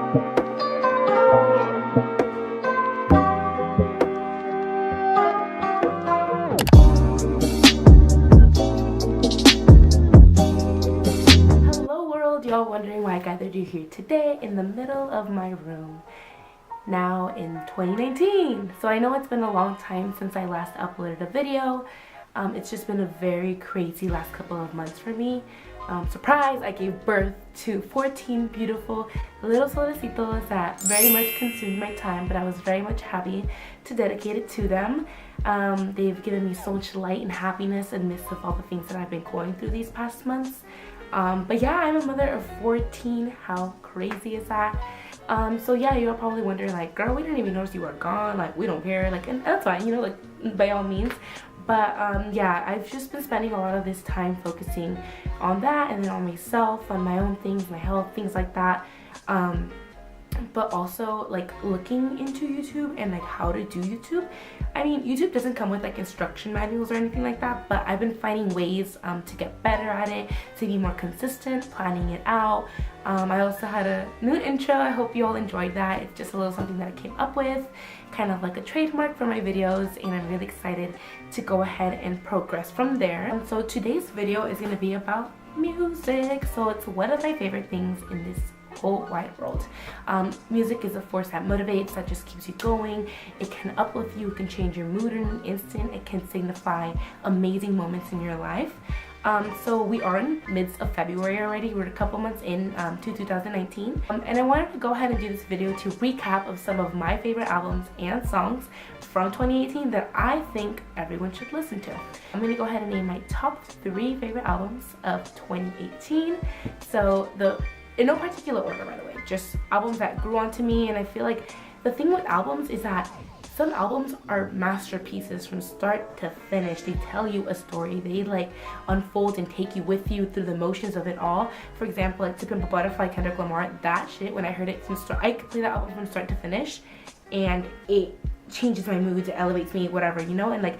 Y'all wondering why I gathered you here today in the middle of my room now in 2019. So I know it's been a long time since I last uploaded a video. It's just been a very crazy last couple of months for me. Surprise, I gave birth to 14 beautiful little solecitos that very much consumed my time, but I was very much happy to dedicate it to them. They've given me so much light and happiness in the midst of all the things that I've been going through these past months. But yeah, I'm a mother of 14. How crazy is that? So yeah, you're probably wondering like, girl, we didn't even notice you were gone, like we don't care, like, and that's fine, you know, like by all means. But yeah, I've just been spending a lot of this time focusing on that and then on myself, on my own things, my health, things like that. But also like looking into YouTube and like how to do YouTube. I mean, YouTube doesn't come with like instruction manuals or anything like that, but I've been finding ways to get better at it, to be more consistent, planning it out. I also had a new intro. I hope you all enjoyed that. It's just a little something that I came up with, kind of like a trademark for my videos, and I'm really excited to go ahead and progress from there. So today's video is going to be about music. So it's one of my favorite things in this whole wide world. Music is a force that motivates, that just keeps you going. It can uplift you, it can change your mood in an instant, it can signify amazing moments in your life. So we are in midst of February already. We're a couple months in to 2019, and I wanted to go ahead and do this video to recap of some of my favorite albums and songs from 2018 that I think everyone should listen to. I'm gonna go ahead and name my top 3 favorite albums of 2018. So in no particular order, by the way, just albums that grew onto me. And I feel like the thing with albums is that some albums are masterpieces from start to finish. They tell you a story. They like unfold and take you with you through the motions of it all. For example, like To Pimp a Butterfly, Kendrick Lamar, that shit, when I heard it from start, I could play that album from start to finish and it changes my mood, it elevates me, whatever, you know? And like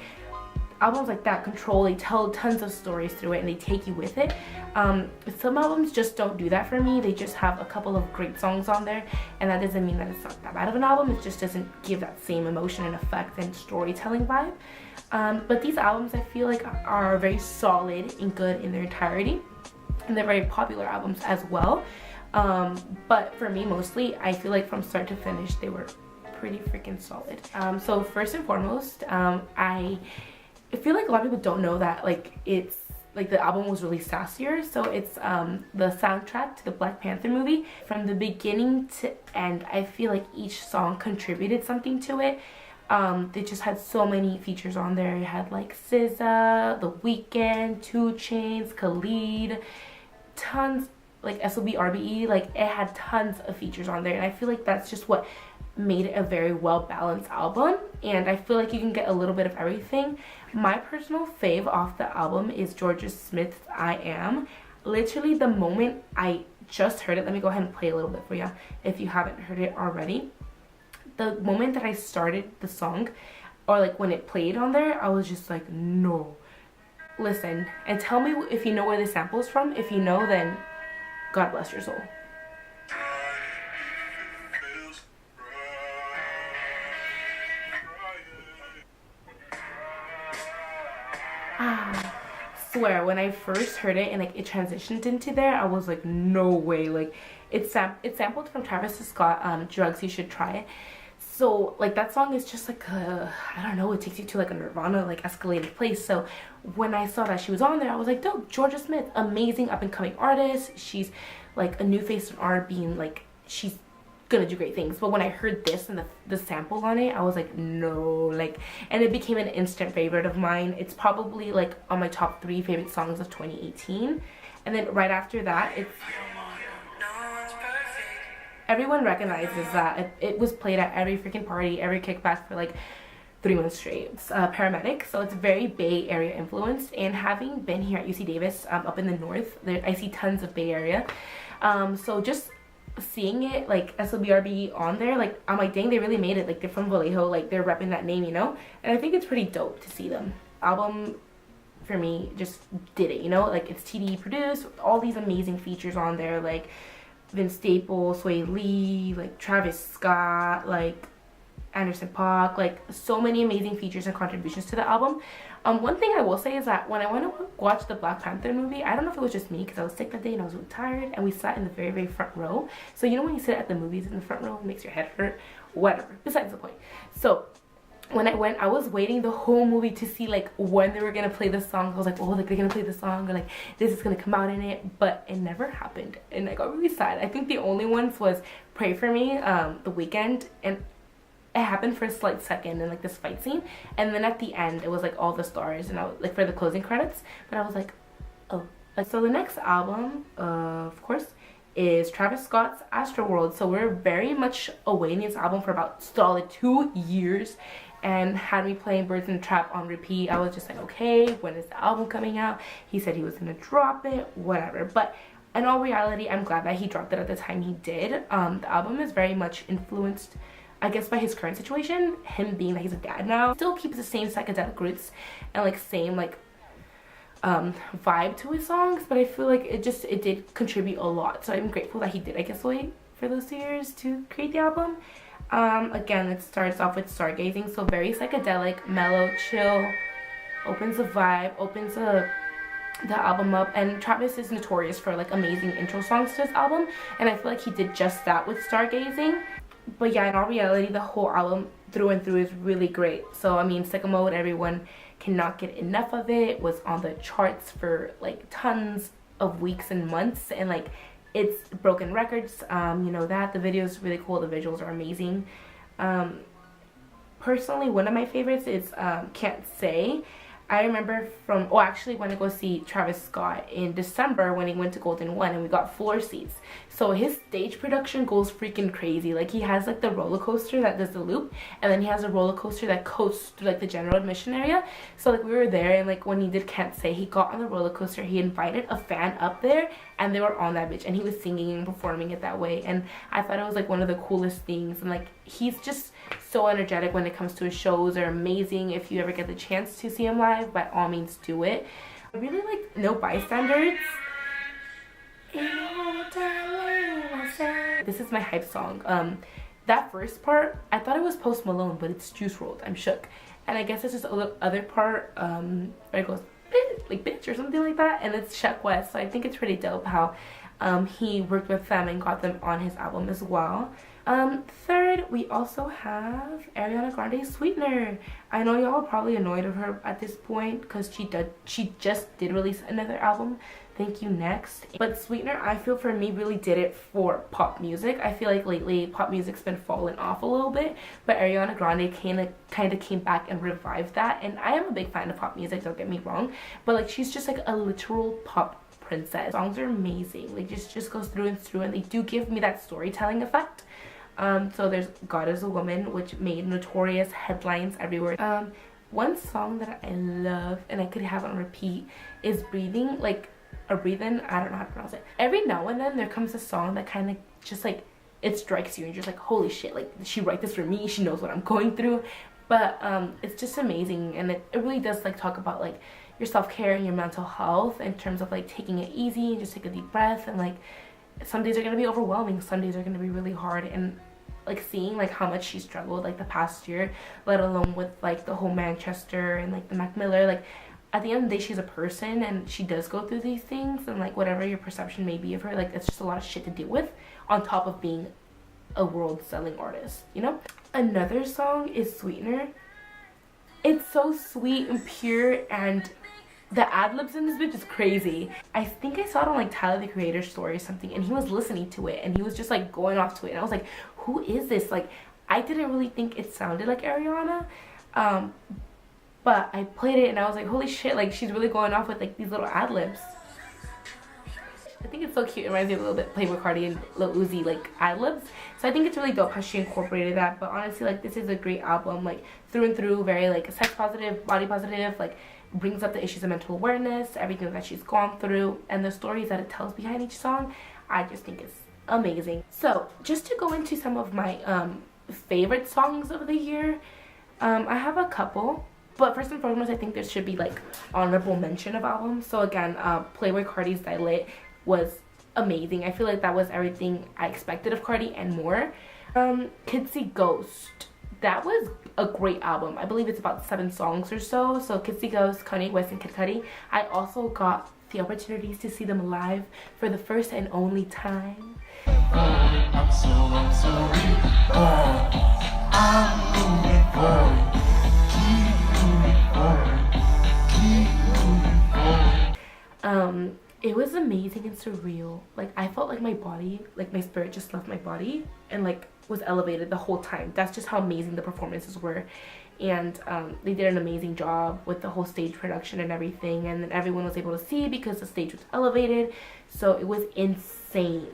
albums like that control, they tell tons of stories through it and they take you with it. Some albums just don't do that for me. They just have a couple of great songs on there, and that doesn't mean that it's not that bad of an album. It just doesn't give that same emotion and effect and storytelling vibe. But these albums I feel like are very solid and good in their entirety, and they're very popular albums as well. But for me, mostly I feel like from start to finish they were pretty freaking solid. So first and foremost, I feel like a lot of people don't know that like it's like the album was released last year. So it's the soundtrack to the Black Panther movie. From the beginning to end, I feel like each song contributed something to it. They just had so many features on there. You had like SZA, The Weeknd, 2 Chainz, Khalid, tons, like SOB, RBE, like it had tons of features on there, and I feel like that's just what made it a very well balanced album. And I feel like you can get a little bit of everything. My personal fave off the album is Georgia Smith's I Am. Literally the moment I just heard it, let me go ahead and play a little bit for you if you haven't heard it already. The moment that I started the song, or like when it played on there, I was just like, no. Listen and tell me if you know where the sample is from. If you know, then God bless your soul. Swear, when I first heard it and like it transitioned into there, I was like, no way. Like it's sampled from Travis Scott, Drugs You Should Try It. So like that song is just like a, I don't know, it takes you to like a Nirvana like escalated place. So when I saw that she was on there, I was like, dope. Georgia Smith, amazing up and coming artist. She's like a new face in R&B, and like she's gonna do great things. But when I heard this and the sample on it, I was like, no, like, and it became an instant favorite of mine. It's probably like on my top 3 favorite songs of 2018. And then right after that, it's everyone recognizes that it was played at every freaking party, every kickback for like 3 months straight. It's Paramedic, so it's very Bay Area influenced. And having been here at UC Davis, up in the north, I see tons of Bay Area. So just seeing it like SOBRB on there, like I'm like, dang, they really made it. Like they're from Vallejo, like they're repping that name, you know. And I think it's pretty dope to see them. Album for me just did it, you know. Like it's TDE produced with all these amazing features on there. Like Vince Staples, Sway Lee, like Travis Scott, like Anderson .Paak, like so many amazing features and contributions to the album. One thing I will say is that when I went to watch the Black Panther movie, I don't know if it was just me because I was sick that day and I was really tired, and we sat in the very, very front row. So you know when you sit at the movies in the front row, it makes your head hurt, whatever, besides the point. So when I went, I was waiting the whole movie to see like when they were gonna play the song. I was like, oh, like they're gonna play the song, or like this is gonna come out in it, but it never happened, and I got really sad. I think the only ones was Pray For Me, The Weeknd, and it happened for a slight second in like this fight scene, and then at the end it was like all the stars, and I was like for the closing credits, but I was like, oh. Like, so the next album, of course, is Travis Scott's Astroworld. So we're very much awaiting this album for about solid 2 years, and had me playing Birds in the Trap on repeat. I was just like, okay, when is the album coming out? He said he was gonna drop it, whatever. But in all reality, I'm glad that he dropped it at the time he did. The album is very much influenced, I guess, by his current situation, him being that he's a dad now. Still keeps the same psychedelic roots and like same like vibe to his songs, but I feel like it did contribute a lot. So I'm grateful that he did, I guess, wait for those 2 years to create the album. Again, it starts off with Stargazing, so very psychedelic, mellow, chill, opens the vibe, opens the album up. And Travis is notorious for like amazing intro songs to his album, and I feel like he did just that with Stargazing. But yeah, in all reality, the whole album through and through is really great. So I mean, Sicko Mode, everyone cannot get enough of it. Was on the charts for like tons of weeks and months, and like it's broken records. You know that. The video is really cool. The visuals are amazing. Personally, one of my favorites is Can't Say. I remember from, oh, actually went to go see Travis Scott in December when he went to Golden One, and we got floor seats. So his stage production goes freaking crazy. Like, he has like the roller coaster that does the loop, and then he has a roller coaster that coasts through like the general admission area. So like we were there, and like when he did Can't Say, he got on the roller coaster, he invited a fan up there, and they were on that bitch, and he was singing and performing it that way. And I thought it was like one of the coolest things. And like, he's just so energetic when it comes to his shows. Are amazing. If you ever get the chance to see him live, by all means do it. I really like No Bystanders. This is my hype song. That first part, I thought it was Post Malone, but it's Juice WRLD. I'm shook. And I guess it's just a little other part where it goes like bitch or something like that, and it's Sheck West. So I think it's pretty dope how he worked with them and got them on his album as well. Third, we also have Ariana Grande's Sweetener. I know y'all are probably annoyed of her at this point because she just did release another album, Thank You Next. But Sweetener, I feel for me, really did it for pop music. I feel like lately pop music's been falling off a little bit, but Ariana Grande kind of came back and revived that. And I am a big fan of pop music, don't get me wrong, but like, she's just like a literal pop princess. Songs are amazing. Like, just goes through and through, and they do give me that storytelling effect. So there's God Is a Woman, which made notorious headlines everywhere. One song that I love and I could have on repeat is Breathing, like, or Breathin', I don't know how to pronounce it. Every now and then there comes a song that kind of just like, it strikes you and you're just like, holy shit, like, did she write this for me? She knows what I'm going through. But it's just amazing, and it really does like talk about like your self-care and your mental health in terms of like taking it easy and just take a deep breath. And like, some days are gonna be overwhelming, some days are gonna be really hard, and like seeing like how much she struggled like the past year, let alone with like the whole Manchester and like the Mac Miller, like at the end of the day, she's a person and she does go through these things, and like whatever your perception may be of her, like it's just a lot of shit to deal with on top of being a world-selling artist, you know? Another song is Sweetener. It's so sweet and pure, and the ad-libs in this bitch is crazy. I think I saw it on like Tyler the Creator's story or something, and he was listening to it and he was just like going off to it, and I was like, who is this? Like, I didn't really think it sounded like Ariana, but I played it and I was like, holy shit, like she's really going off with like these little ad-libs. I think it's so cute. It reminds me a little bit Playboi Carti and Lil Uzi like ad-libs. So I think it's really dope how she incorporated that. But honestly, like, this is a great album, like through and through, very like sex positive, body positive, like brings up the issues of mental awareness, everything that she's gone through, and the stories that it tells behind each song. I just think it's amazing. So just to go into some of my favorite songs of the year, I have a couple. But first and foremost, I think there should be like honorable mention of albums. So again, Playboi Carti's Dilate was amazing. I feel like that was everything I expected of Cardi and more. Kids See Ghost, that was a great album. I believe it's about 7 songs or so. So Kids See Ghost, Kanye West and Kid Cudi. I also got the opportunities to see them live for the first and only time. I'm sorry. I'm moving forward. It was amazing and surreal. Like, I felt like my body, like my spirit just left my body and like was elevated the whole time. That's just how amazing the performances were. And they did an amazing job with the whole stage production and everything, and then everyone was able to see because the stage was elevated. So it was insane.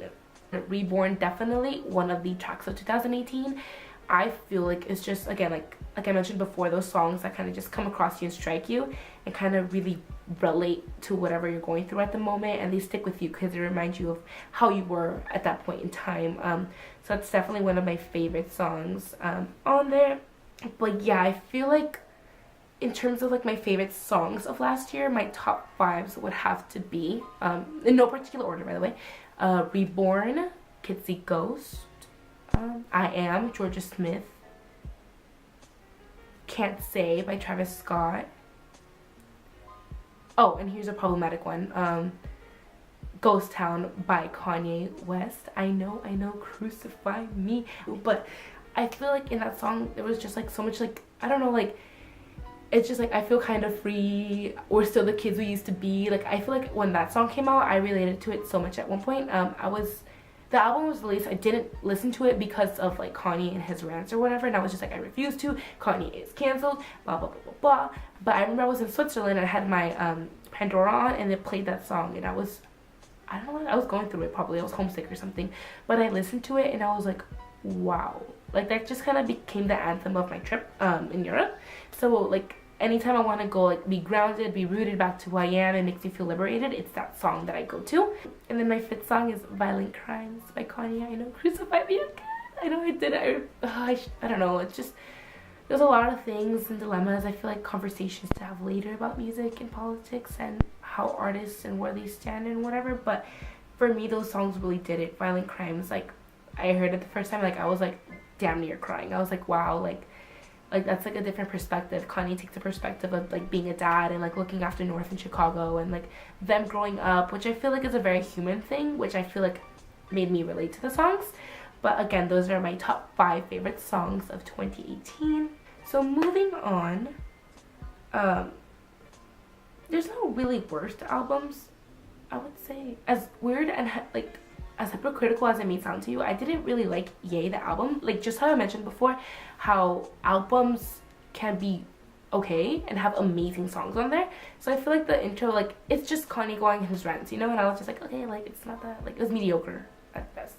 Reborn, definitely one of the tracks of 2018. I feel like it's just, again, like I mentioned before, those songs that kind of just come across you and strike you and kind of really relate to whatever you're going through at the moment, and they stick with you because they remind you of how you were at that point in time. So it's definitely one of my favorite songs on there. But yeah, I feel like in terms of like my favorite songs of last year, my top 5s would have to be, in no particular order by the way, Reborn, Kids See Ghost, I Am, Georgia Smith, Can't Say by Travis Scott. Oh, and here's a problematic one. Ghost Town by Kanye West. I know, crucify me. But I feel like in that song, there was just like so much like, I don't know, like, it's just like I feel kind of free. We're still the kids we used to be. Like, I feel like when that song came out, I related to it so much at one point. The album was released, I didn't listen to it because of like Kanye and his rants or whatever, and I was just like, I refuse to, Kanye is cancelled, blah blah blah blah blah. But I remember I was in Switzerland and I had my Pandora on and it played that song, and I don't know, I was going through it probably, I was homesick or something, but I listened to it and I was like, wow. Like, that just kind of became the anthem of my trip in Europe. So like anytime I want to go, like, be grounded, be rooted back to who I am, and makes me feel liberated, it's that song that I go to. And then my 5th song is Violent Crimes by Kanye. I know, crucify me again. I know I did it. I don't know, it's just, there's a lot of things and dilemmas. I feel like conversations to have later about music and politics and how artists and where they stand and whatever. But for me, those songs really did it. Violent Crimes, like, I heard it the first time, like, I was like damn near crying. I was like, wow, like that's like a different perspective. Kanye takes the perspective of like being a dad and like looking after North in Chicago and like them growing up, which I feel like is a very human thing, which I feel like made me relate to the songs. But again, those are my top 5 favorite songs of 2018. So moving on, there's no really worst albums, I would say. As weird and like as hypocritical as it may sound to you, I didn't really like Yay, the album. Like, just how I mentioned before, how albums can be okay and have amazing songs on there. So I feel like the intro, like, it's just Kanye going in his rants, you know? And I was just like, okay, like, it's not that, like, it was mediocre at best.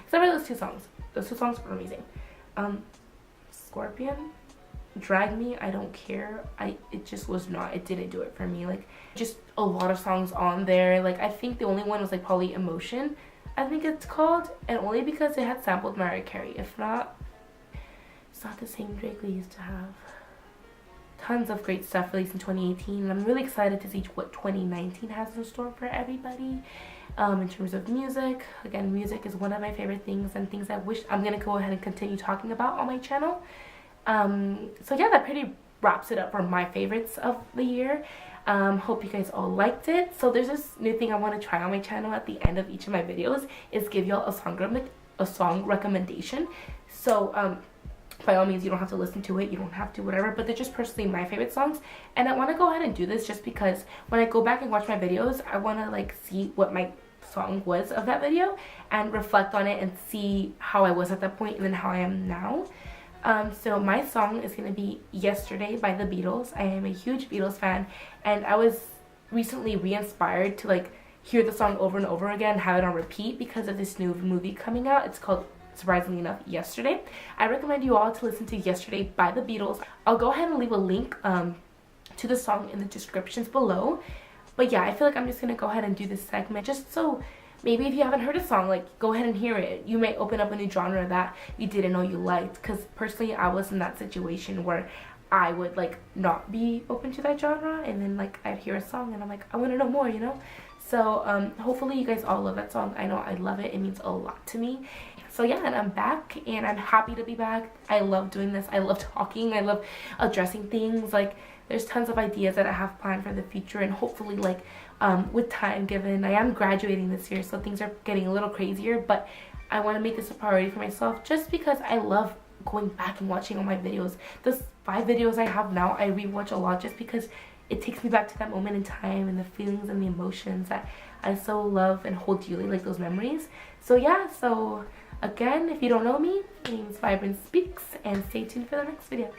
Except for those 2 songs. Those 2 songs were amazing. Scorpion, Drag Me, I Don't Care. It just was not, it didn't do it for me. Like, just a lot of songs on there. Like, I think the only one was like probably Emotion, I think it's called, and only because it had sampled Mariah Carey. If not, it's not the same Drake we used to have. Tons of great stuff released in 2018, and I'm really excited to see what 2019 has in store for everybody. In terms of music, again, music is one of my favorite things and things I wish I'm gonna go ahead and continue talking about on my channel. So yeah, that pretty wraps it up for my favorites of the year. Hope you guys all liked it. So there's this new thing I want to try on my channel at the end of each of my videos, is give y'all a song recommendation. So by all means, you don't have to listen to it, you don't have to whatever, but they're just personally my favorite songs, and I want to go ahead and do this just because when I go back and watch my videos, I want to like see what my song was of that video and reflect on it and see how I was at that point and then how I am now. So my song is going to be Yesterday by the Beatles. I am a huge Beatles fan, and I was recently re-inspired to like hear the song over and over again, have it on repeat because of this new movie coming out. It's called, surprisingly enough, Yesterday. I recommend you all to listen to Yesterday by the Beatles. I'll go ahead and leave a link to the song in the descriptions below. But yeah, I feel like I'm just going to go ahead and do this segment just so maybe if you haven't heard a song, like, go ahead and hear it. You may open up a new genre that you didn't know you liked. Because personally, I was in that situation where I would, like, not be open to that genre. And then, like, I'd hear a song and I'm like, I want to know more, you know? So hopefully you guys all love that song. I know I love it. It means a lot to me. So yeah, and I'm back and I'm happy to be back. I love doing this. I love talking. I love addressing things. Like, there's tons of ideas that I have planned for the future, and hopefully, like, with time given, I am graduating this year, so things are getting a little crazier, but I want to make this a priority for myself just because I love going back and watching all my videos. The 5 videos I have now, I rewatch a lot just because it takes me back to that moment in time and the feelings and the emotions that I so love and hold dearly, like those memories. So yeah, so again, if you don't know me, my name is Vibrant Speaks, and stay tuned for the next video.